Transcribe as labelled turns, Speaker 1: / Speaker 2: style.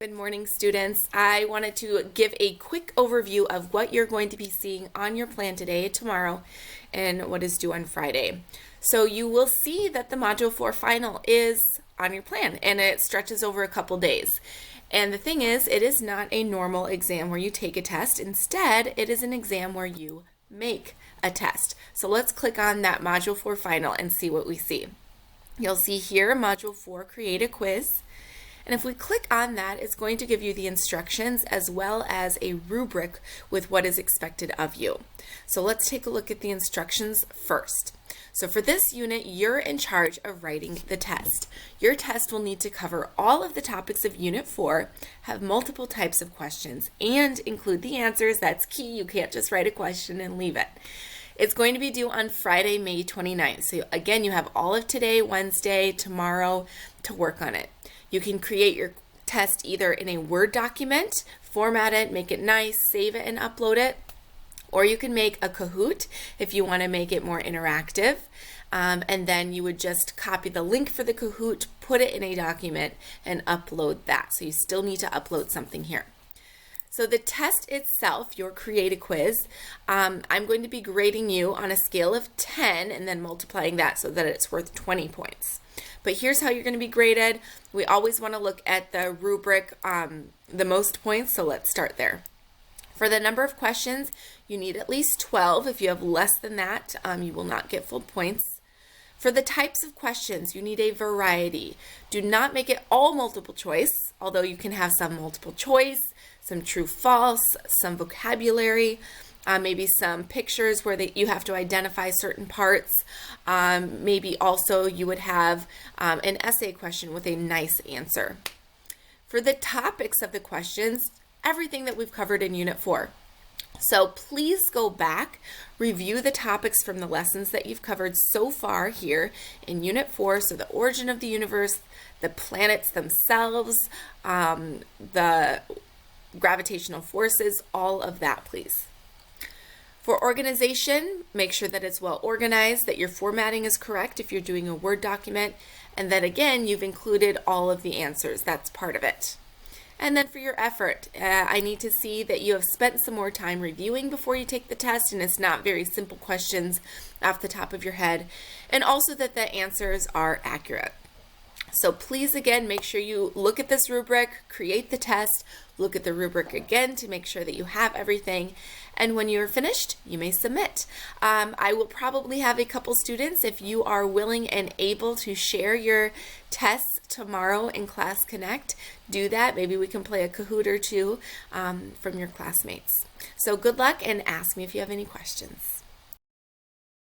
Speaker 1: Good morning, students. I wanted to give a quick overview of what you're going to be seeing on your plan today, tomorrow, and what is due on Friday. So you will see that the Module 4 final is on your plan, and it stretches over a couple days. And the thing is, it is not a normal exam where you take a test. Instead, it is an exam where you make a test. So let's click on that Module 4 final and see what we see. You'll see here, Module 4, create a quiz. And if we click on that, it's going to give you the instructions as well as a rubric with what is expected of you. So let's take a look at the instructions first. So for this unit, you're in charge of writing the test. Your test will need to cover all of the topics of Unit 4, have multiple types of questions, and include the answers. That's key. You can't just write a question and leave it. It's going to be due on Friday, May 29th. So again, you have all of today, Wednesday, tomorrow to work on it. You can create your test either in a Word document, format it, make it nice, save it and upload it, or you can make a Kahoot if you want to make it more interactive. And then you would just copy the link for the Kahoot, put it in a document, and upload that. So you still need to upload something here. So the test itself, your Create a Quiz, I'm going to be grading you on a scale of 10 and then multiplying that so that it's worth 20 points. But here's how you're going to be graded. We always want to look at the rubric, the most points, so let's start there. For the number of questions, you need at least 12. If you have less than that, you will not get full points. For the types of questions, you need a variety. Do not make it all multiple choice, although you can have some multiple choice, some true false, some vocabulary, maybe some pictures where you have to identify certain parts. Maybe also you would have an essay question with a nice answer. For the topics of the questions, everything that we've covered in Unit 4. So please go back, review the topics from the lessons that you've covered so far here in Unit 4. So the origin of the universe, the planets themselves, the gravitational forces, all of that, please. For organization, make sure that it's well organized, that your formatting is correct if you're doing a Word document, and that again, you've included all of the answers. That's part of it. And then for your effort, I need to see that you have spent some more time reviewing before you take the test, and it's not very simple questions off the top of your head, and also that the answers are accurate. So please, again, make sure you look at this rubric, create the test, look at the rubric again to make sure that you have everything, and when you're finished, you may submit. I will probably have a couple students, if you are willing and able to share your tests tomorrow in Class Connect, do that. Maybe we can play a Kahoot or two from your classmates. So good luck, and ask me if you have any questions.